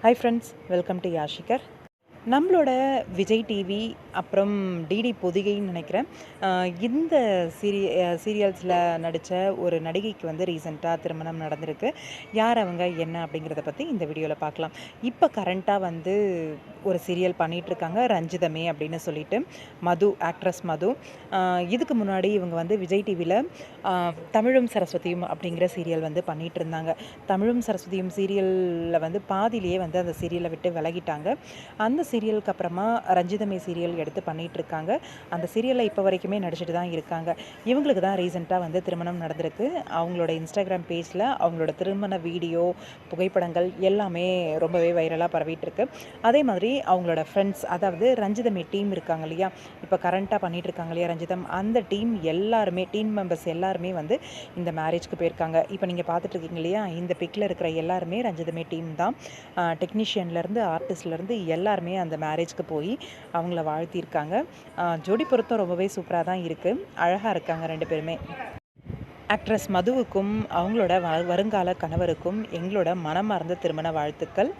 Hi friends, welcome to யாஷிகர். நம்மளோட Vijay TV அப்புறம் டிடி பொதிகைன்னு நினைக்கிறேன். இந்த சீரியல்ஸில் நடித்த ஒரு நடிகைக்கு வந்து ரீசெண்டாக திருமணம் நடந்திருக்கு. யார் அவங்க என்ன அப்படிங்கிறத பற்றி இந்த வீடியோவில் பார்க்கலாம். இப்போ கரண்ட்டாக வந்து ஒரு சீரியல் பண்ணிகிட்ருக்காங்க, ரஞ்சிதமே அப்படின்னு சொல்லிட்டு. ஆக்ட்ரஸ் மது. இதுக்கு முன்னாடி இவங்க வந்து விஜய் டிவியில் தமிழும் சரஸ்வதியும் அப்படிங்கிற சீரியல் வந்து பண்ணிகிட்டு இருந்தாங்க. தமிழும் சரஸ்வதியும் சீரியலில் வந்து பாதியிலேயே வந்து அந்த சீரியலை விட்டு விலகிட்டாங்க. அந்த சீரியலுக்கு அப்புறமா ரஞ்சிதமே சீரியல் எடுத்து பண்ணிகிட்ருக்காங்க. அந்த சீரியலில் இப்போ வரைக்குமே நடிச்சிட்டு தான் இருக்காங்க. இவங்களுக்கு தான் ரீசெண்டாக வந்து திருமணம் நடந்திருக்கு. அவங்களோட இன்ஸ்டாகிராம் பேஜில் அவங்களோட திருமண வீடியோ, புகைப்படங்கள் எல்லாமே ரொம்பவே வைரலாக பரவிட்டுருக்கு. அதே மாதிரி அவங்களோட ஃப்ரெண்ட்ஸ், அதாவது ரஞ்சிதமே டீம் இருக்காங்க இல்லையா, இப்போ கரண்ட்டாக பண்ணிகிட்ருக்காங்க இல்லையா ரஞ்சிதம், அந்த டீம் மெம்பர்ஸ் எல்லாருமே வந்து இந்த மேரேஜ்க்கு போயிருக்காங்க. இப்போ நீங்கள் பார்த்துட்ருக்கீங்க இல்லையா, இந்த பிக்கில் இருக்கிற எல்லாருமே ரஞ்சிதமே டீம் தான். டெக்னீஷியன்லேருந்து ஆர்டிஸ்ட்லேருந்து எல்லாருமே அந்த மேரேஜ்க்கு போய் அவங்கள வாழ்த்தியிருக்காங்க. ஜோடி பொருத்தம் ரொம்பவே சூப்பராக தான் இருக்குது. அழகாக இருக்காங்க ரெண்டு பேருமே. ஆக்ட்ரஸ் மதுவுக்கும் அவங்களோட வருங்கால கணவருக்கும் எங்களோட மனமார்ந்த திருமண வாழ்த்துக்கள்.